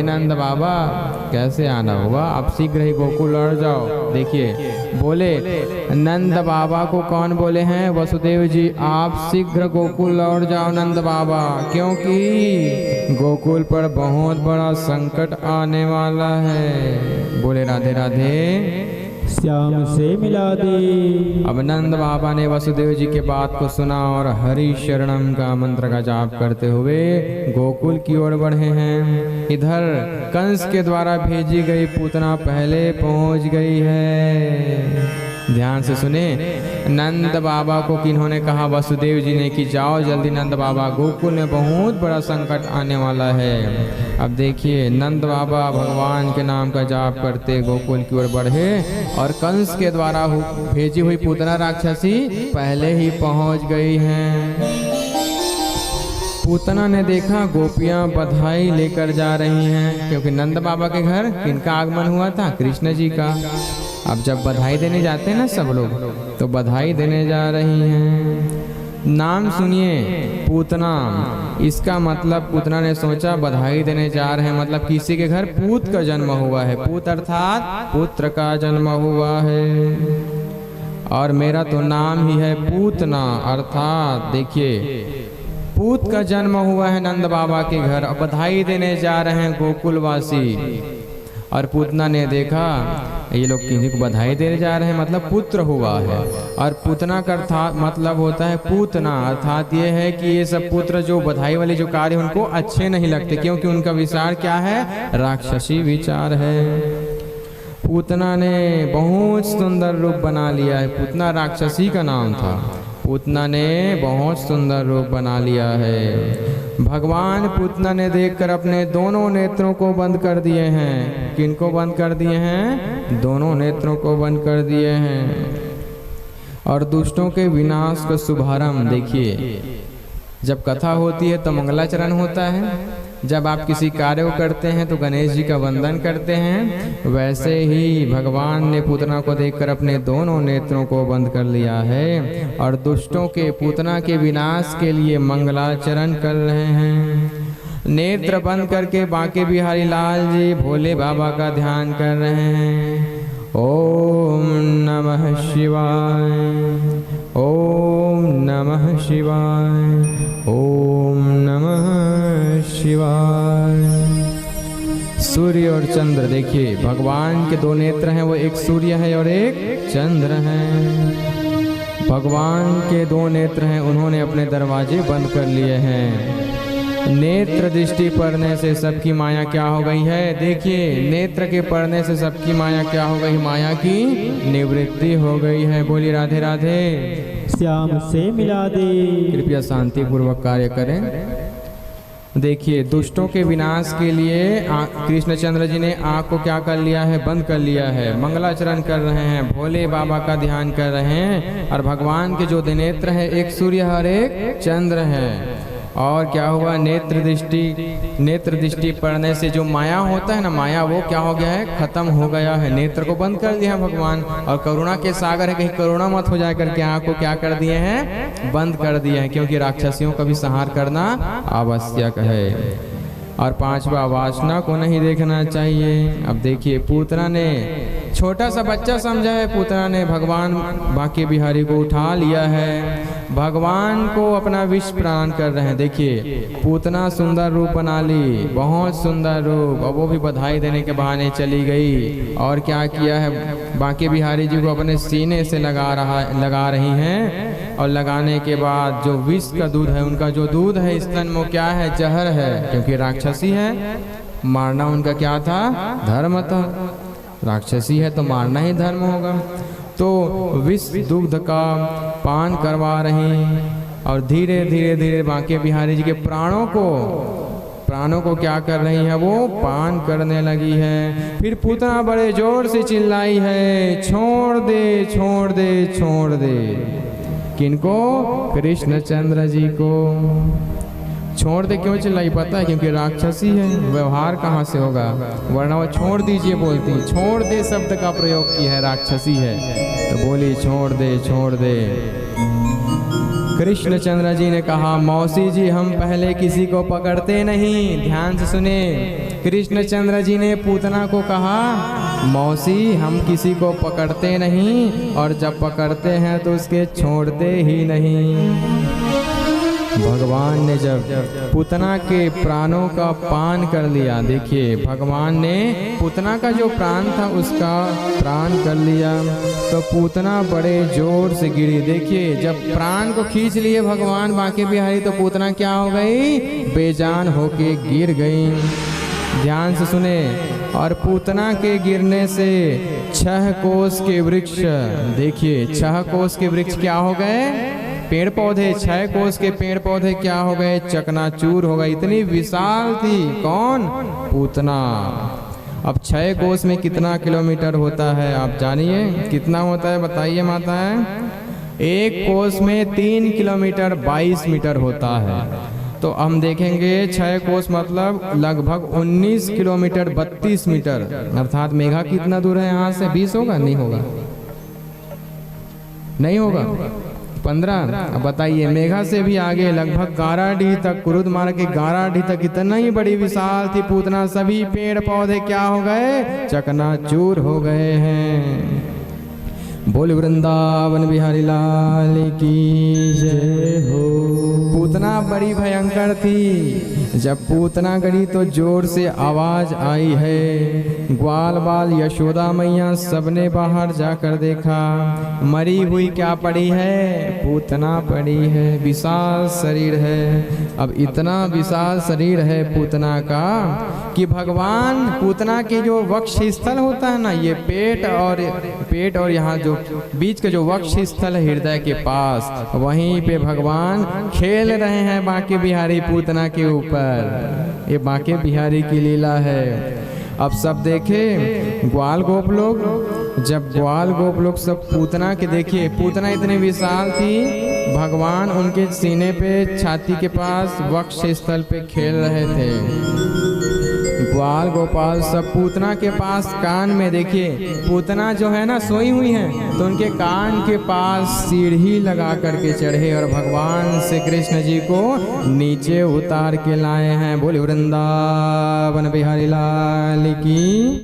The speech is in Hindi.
हे नंद बाबा कैसे आना हुआ, आप शीघ्र ही गोकुल लौट जाओ। देखिए बोले नंद बाबा को कौन बोले हैं? वसुदेव जी, आप शीघ्र गोकुल लौट जाओ नंद बाबा, क्योंकि गोकुल पर बहुत बड़ा संकट आने वाला है। बोले राधे राधे, श्याम से मिला दे। अब नंद बाबा ने वसुदेव जी के बात को सुना और हरि शरणम का मंत्र का जाप करते हुए गोकुल की ओर बढ़े हैं। इधर कंस के द्वारा भेजी गई पूतना पहले पहुंच गई है। ध्यान से सुने, नंद बाबा को किन्होंने कहा? वसुदेव जी ने कि जाओ जल्दी नंद बाबा, गोकुल में बहुत बड़ा संकट आने वाला है। अब देखिए नंद बाबा भगवान के नाम का जाप करते गोकुल की ओर बढ़े और कंस के द्वारा भेजी हुई पूतना राक्षसी पहले ही पहुंच गई हैं। पूतना ने देखा गोपियां बधाई लेकर जा रही हैं, क्योंकि नंद बाबा के घर किनका आगमन हुआ था? कृष्ण जी का। अब जब बधाई देने जाते हैं ना सब लोग, तो बधाई देने जा रही हैं। नाम सुनिए पूतना, इसका मतलब पूतना ने सोचा बधाई देने जा रहे हैं, मतलब किसी के घर पूत का जन्म हुआ है। पूत अर्थात पुत्र का जन्म हुआ है, और मेरा तो नाम ही है पूतना, अर्थात देखिए पूत का जन्म हुआ है नंद बाबा के घर, और बधाई देने जा रहे हैं गोकुलवासी। और पूतना ने देखा ये लोग किसी को बधाई देने जा रहे हैं, मतलब पुत्र हुआ है। और पूतना का अर्थात मतलब होता है पूतना, अर्थात ये है कि ये सब पुत्र जो बधाई वाले जो कार्य उनको अच्छे नहीं लगते, क्योंकि उनका विचार क्या है? राक्षसी विचार है। पूतना ने बहुत सुंदर रूप बना लिया है। पूतना राक्षसी का नाम था। पूतना ने बहुत सुंदर रूप बना लिया है। भगवान पूतना ने देखकर अपने दोनों नेत्रों को बंद कर दिए हैं। किनको बंद कर दिए हैं? दोनों नेत्रों को बंद कर दिए हैं। और दुष्टों के विनाश का शुभारंभ। देखिए जब कथा होती है तो मंगलाचरण होता है, जब आप किसी कार्य को करते हैं तो गणेश जी का वंदन करते हैं, वैसे ही भगवान ने पूतना को देखकर अपने दोनों नेत्रों को बंद कर लिया है और दुष्टों के पूतना के विनाश के लिए मंगलाचरण कर रहे हैं। नेत्र बंद करके बांके बिहारी लाल जी भोले बाबा का ध्यान कर रहे हैं। ओम नमः शिवाय, ओम नमः शिवाय, ओम नमः शिवाय। सूर्य और चंद्र, देखिए भगवान के दो नेत्र हैं, वो एक सूर्य है और एक चंद्र है। भगवान के दो नेत्र हैं, उन्होंने अपने दरवाजे बंद कर लिए हैं। नेत्र दृष्टि पड़ने से सबकी माया क्या हो गई है? देखिए नेत्र के पड़ने से सबकी माया क्या हो गई? माया की निवृत्ति हो गई है। बोलिए राधे राधे। श्याम से मिला दे। कृपया शांति पूर्वक कार्य करें। देखिए दुष्टों के विनाश के लिए कृष्णचंद्र जी ने आँख को क्या कर लिया है? बंद कर लिया है। मंगलाचरण कर रहे हैं, भोले बाबा का ध्यान कर रहे हैं। और भगवान के जो नेत्र है, एक सूर्य और एक चंद्र है। और क्या हुआ? नेत्र दृष्टि पड़ने से जो माया होता है ना, माया वो क्या हो गया है? खत्म हो गया है। नेत्र को बंद कर दिया भगवान। और करुणा के सागर है, कहीं करुणा मत हो जाए करके आँख को क्या कर दिए हैं? बंद कर दिए हैं, क्योंकि राक्षसियों का भी संहार करना आवश्यक है। और पांचवा, वासना को नहीं देखना चाहिए। अब देखिए पूतना ने छोटा सा बच्चा समझा है, पूतना ने भगवान बांके बिहारी को उठा लिया है, भगवान को अपना विष प्रदान कर रहे हैं। देखिए पूतना सुंदर रूप बना ली, बहुत सुंदर रूप, और वो भी बधाई देने के बहाने चली गई। और क्या किया है? बांके बिहारी जी को अपने सीने से लगा रही हैं। और लगाने के बाद जो विष का दूध है, उनका जो दूध है स्तन में क्या है? जहर है, क्योंकि राक्षसी है। मारना उनका क्या था? धर्म था। राक्षसी है तो मारना ही धर्म होगा। तो विष दुग्ध का पान करवा रही, और धीरे धीरे धीरे बांके बिहारी जी के प्राणों को क्या कर रही है? वो पान करने लगी है। फिर पूतना बड़े जोर से चिल्लाई है, छोड़ दे छोड़ दे छोड़ दे। किनको? कृष्णचंद्र जी को। छोड़ दे क्यों चिल्लाई? पता है, क्योंकि राक्षसी है, व्यवहार कहाँ से होगा? वरना वो छोड़ दीजिए बोलती, छोड़ दे शब्द का प्रयोग की है, राक्षसी है तो बोली छोड़ दे छोड़ दे। कृष्णचंद्र जी ने कहा, मौसी जी हम पहले किसी को पकड़ते नहीं। ध्यान से सुने, कृष्णचंद्र जी ने पूतना को कहा, मौसी हम किसी को पकड़ते नहीं, और जब पकड़ते हैं तो उसके छोड़ते ही नहीं। भगवान ने जब पूतना के प्राणों का पान कर लिया, देखिए भगवान ने पूतना का जो प्राण था उसका प्राण कर लिया, तो पूतना बड़े जोर से गिरी। देखिए जब प्राण को खींच लिए भगवान बांके बिहारी, तो पूतना क्या हो गई, बेजान होके गिर गई। ध्यान से सुने, और पूतना के गिरने से 6 कोस के वृक्ष, देखिए 6 कोस के वृक्ष क्या हो गए, पेड़ पौधे, 6 कोस के पेड़ पौधे क्या हो गए, चकनाचूर हो गए। इतनी विशाल थी कौन, पूतना। अब 6 कोस में कितना किलोमीटर होता है आप जानिए, कितना होता है बताइए माता है। 1 कोस में 3 किलोमीटर 22 मीटर होता है। तो हम देखेंगे 6 कोस मतलब लगभग 19 किलोमीटर 32 मीटर, अर्थात मेघा कितना दूर है यहाँ से, 20 होगा, नहीं होगा, नहीं होगा, 15। अब बताइए मेघा से भी आगे लगभग गाराडीह तक, कुरुद मार्ग के गाराडीह तक इतना ही बड़ी विशाल थी पूतना। सभी पेड़ पौधे क्या हो गए, चकनाचूर हो गए हैं। बोल वृंदावन बिहारी लाल की जय हो। पूतना बड़ी भयंकर थी। जब पूतना गई तो जोर से आवाज आई है। ग्वाल बाल यशोदा मैया सबने बाहर जाकर देखा, मरी हुई क्या पड़ी है, पूतना पड़ी है। विशाल शरीर है। अब इतना विशाल शरीर है पूतना का कि भगवान पूतना के जो वक्ष स्थल होता है ना, ये पेट और यहाँ जो बीच का जो वक्ष स्थल है हृदय के पास, वहीं पे भगवान खेल रहे हैं बांके बिहारी पूतना के ऊपर। ये बांके बिहारी की लीला है। अब सब देखे ग्वाल गोप लोग, जब ग्वाल गोप लोग सब पूतना के देखिए, पूतना इतनी विशाल थी, भगवान उनके सीने पे छाती के पास वक्ष स्थल पे खेल रहे थे। ग्वाल गोपाल सब पूतना के पास कान में, देखिए पूतना जो है ना सोई हुई है, तो उनके कान के पास सीढ़ी लगा करके चढ़े और भगवान श्री कृष्ण जी को नीचे उतार के लाए हैं। बोले वृंदावन बिहारी लाल की।